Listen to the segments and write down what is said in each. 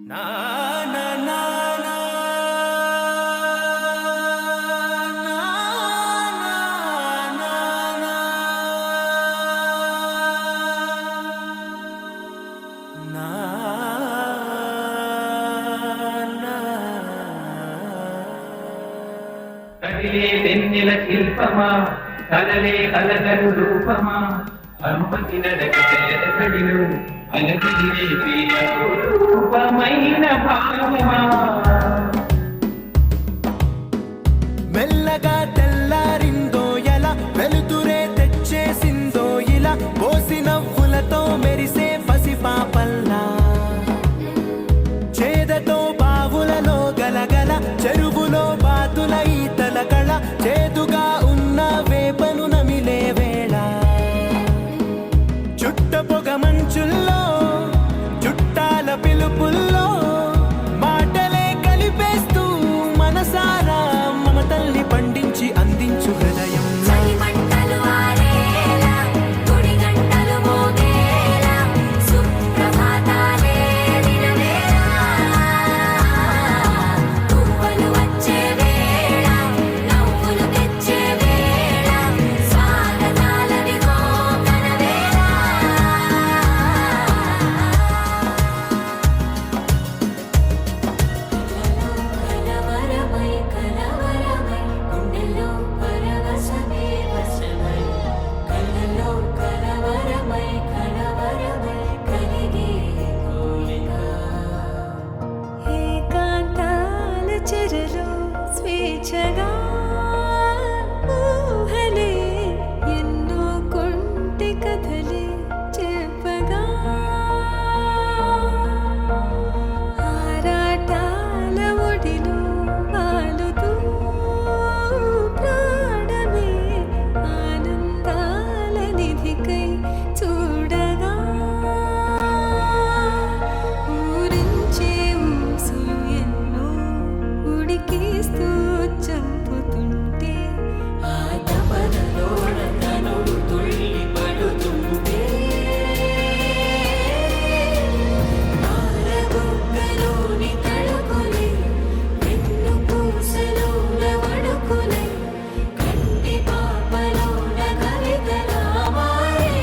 నా నా నా నా నా నా నా నా కదిలే వెన్నెల శిల్పమా కదలే కలగను రూపమా అనుమతి నడకడిలో అలగిరే ప్రియ రూపమైన భావమా మెల్లగా తెల్లారిందో ఎలా వెలుతురే తెచ్చేసిందో ఇలా పోసి నవ్వులతో మెరిసే పసిపాపల్లా చేదతో బావులలో గలగల చెరువులో బాతుల ఈతల కళ చేదుగా ఉన్న వేపను నమిలే వేళ చుట్ట పొగ మంచుల్లో చుట్టాల పిలుపుల్లో మాటలే కలిపేస్తూ మనసారా మమతల్ని పండించి అందించు హృదయం స్వేచ్ఛగా ఊహలే ఎన్నో కొంటె కథలే చెప్పగా ఆరాటాల ఒడిలో వాలుతూ ప్రాణమే ఆనందాల నిధికై చూడగా ఊరించే ఊసులు ఎన్నో ఉడికేస్తూ చంపుతుంటే ఆ తపనలో తనుడు తుళ్ళి పడుతుంటే పాలబుగ్గలోని తడుకులే వెన్ను పూసలోన వడుకులే కంటి పాపలోన కవితలా మారే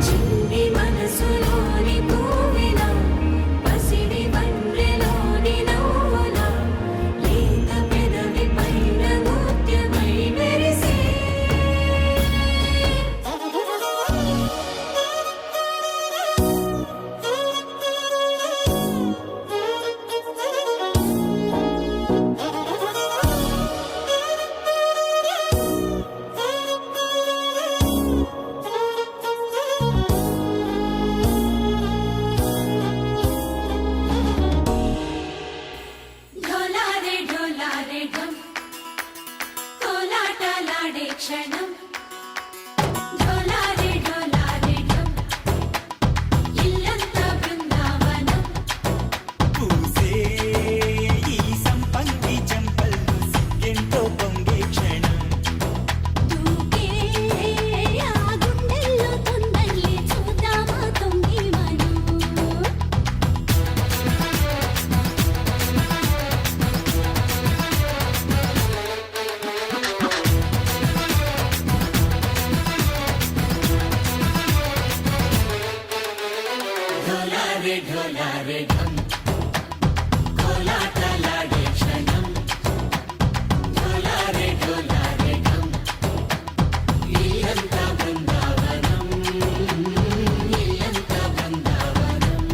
చిన్ని మనసులోని పూవిలా పసిడి బండ్రెలోని నవ్వులా లేత పెదవి పైన ముత్యమై మెరిసే ढोलारे ढम కోలాటలాడే క్షణం ढोलारे ढम ఇల్లంతా బృందావనం పూసే ఈ సంపంగి చెంపల్లో సిగ్గెంతో పొంగే క్షణం దూకే ఆ గుండెల్లో తొందరలే చూద్దామా తొంగి మనం ढोलारे ढम కోలాటలాడే క్షణం ढोलारे ढम ఇల్లంతా బృందావనం ఇల్లంతా బృందావనం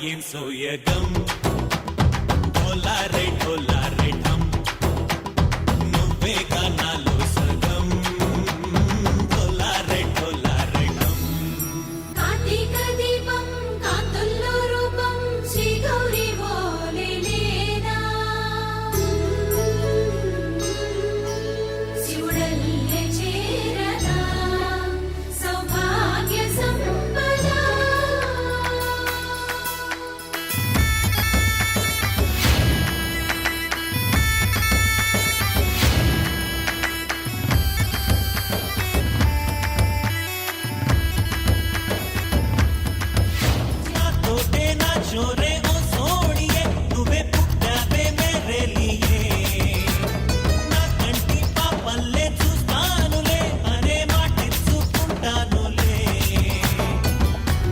ఏం సోయగం ఢోలారే ఢోలారే ఢమ్ నువ్వే గానాలో సగం ఢోలారే ఢోలారే ఢమ్ కార్తీక దీపం కాంతుల్లో రూపం శ్రీ గౌరీ ఓలేనా శివుడల్లే చేరనా సౌభాగ్య సంపద తోటే నా చోరే ఓ సోడియే నువ్వే పుట్టావే మేరే లియే నా కంటి పాపల్లే చూస్తానులే అనే మాటిచ్చుకుంటానులే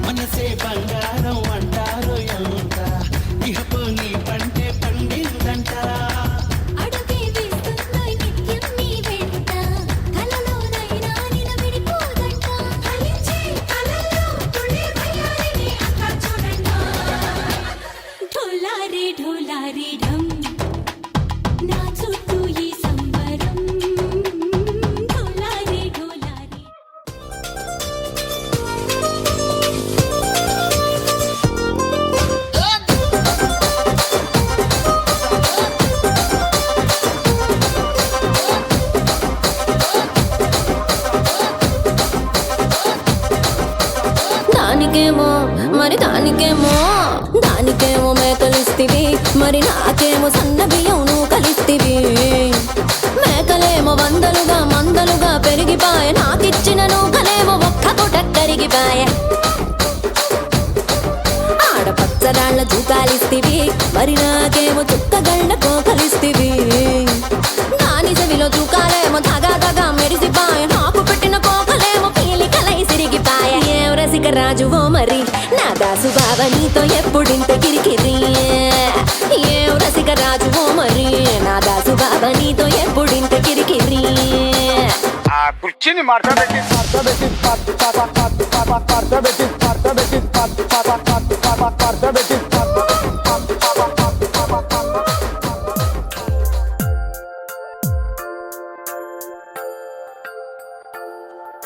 మనసే బంగారం అంటారు ఎంత ఇహపు నీ పంటే పండిందంట అడుగే వేస్తున్నాయి నిత్యం నీ వెంట కలలోనైనా నిలబడిపోదంట ఫలించే కలలో తుళ్ళే వయ్యారిని అంతా చూడండి ఢోలారే ఢోలారే ఢమ్ నా చుట్టూ ఈ సంబరం ఢోలారే ఢోలారే దానికేమో మరి దానికేమో మేకలిస్తివి మరి నాకేమో సన్న బియ్యం నువ్వు కలిస్తివి మేకలేమో మందలుగా పెరిగిపాయ నాకిచ్చిన నూకలేమో ఒక్క పూట కరిగిపాయ ఆడపచ్చరాళ్ళ తూకాలిస్తివి మరి నాకేమో చుక్కగళ్ళ కోకలిస్తివి దాని చెవిలో తూకాలేమో దగా మెరిసిపాయ నాకు పెట్టిన కోకలేమో పీలికలై సిరిగిపాయ ఏం రసిక రాజువో మరి నా దాసు బావ నీతో ఎప్పుడింత కిరికిరి ఏం రసిక రాజువో మరి నా దాసు బావ నీతో ఎప్పుడింత కిరికిరి ఆ కుర్చీని మార్చబెట్టి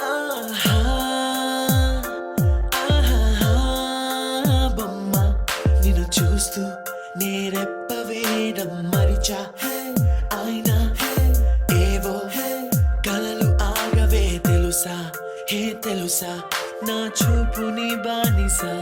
ఆహా ఆహా బొమ్మ నిన్ను చూస్తూ నేరెప్పవేయడం మరిచా అయినా ఏవో కలలు ఆగవే తెలుసా నా చూపుని బానిసా